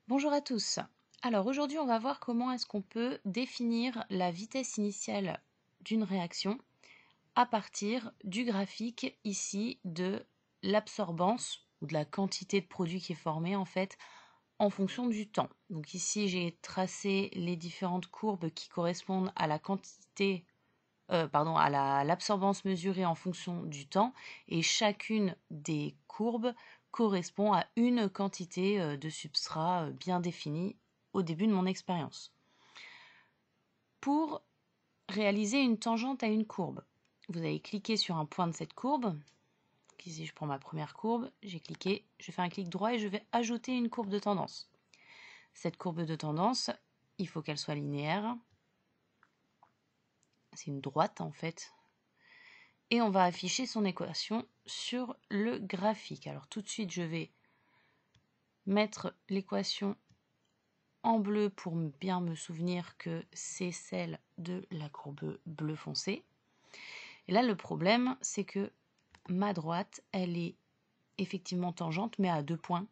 Bonjour à tous. Alors aujourd'hui, on va voir comment est-ce qu'on peut définir la vitesse initiale d'une réaction à partir du graphique ici de l'absorbance ou de la quantité de produit qui est formée en fait en fonction du temps. Donc ici, j'ai tracé les différentes courbes qui correspondent à la quantité à l'absorbance mesurée en fonction du temps et chacune des courbes correspond à une quantité de substrat bien définie au début de mon expérience. Pour réaliser une tangente à une courbe, vous allez cliquer sur un point de cette courbe. Donc ici, je prends ma première courbe, j'ai cliqué, je fais un clic droit et je vais ajouter une courbe de tendance. Cette courbe de tendance, il faut qu'elle soit linéaire. C'est une droite en fait. Et on va afficher son équation sur le graphique. Alors tout de suite, je vais mettre l'équation en bleu pour bien me souvenir que c'est celle de la courbe bleu foncé. Et là, le problème, c'est que ma droite, elle est effectivement tangente, mais à 2 points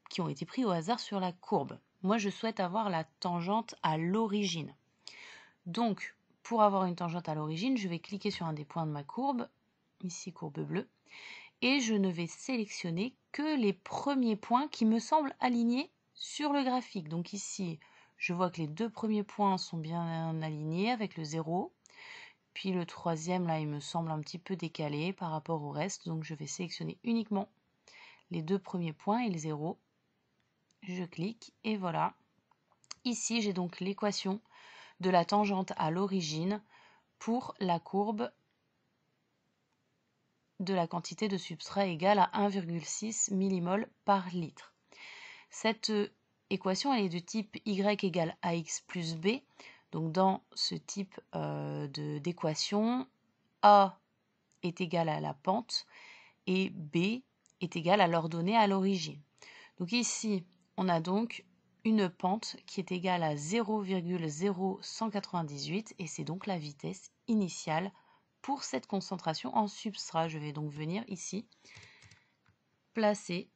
qui ont été pris au hasard sur la courbe. Moi, je souhaite avoir la tangente à l'origine. Donc, pour avoir une tangente à l'origine, je vais cliquer sur un des points de ma courbe, ici courbe bleue, et je ne vais sélectionner que les premiers points qui me semblent alignés sur le graphique. Donc ici, je vois que les 2 premiers points sont bien alignés avec le 0. Puis le troisième, là, il me semble un petit peu décalé par rapport au reste. Donc je vais sélectionner uniquement les 2 premiers points et le 0. Je clique et voilà. Ici, j'ai donc l'équation de la tangente à l'origine pour la courbe de la quantité de substrat égale à 1,6 mmol par litre. Cette équation elle est de type y égale ax plus b. Donc dans ce type d'équation, a est égal à la pente et b est égal à l'ordonnée à l'origine. Donc ici, on a donc une pente qui est égale à 0,0198 et c'est donc la vitesse initiale pour cette concentration en substrat. Je vais donc venir ici placer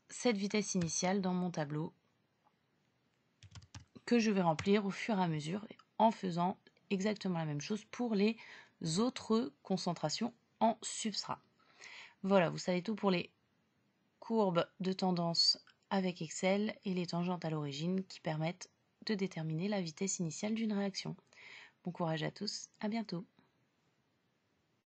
cette vitesse initiale dans mon tableau que je vais remplir au fur et à mesure en faisant exactement la même chose pour les autres concentrations en substrat. Voilà, vous savez tout pour les courbes de tendance avec Excel et les tangentes à l'origine qui permettent de déterminer la vitesse initiale d'une réaction. Bon courage à tous, à bientôt.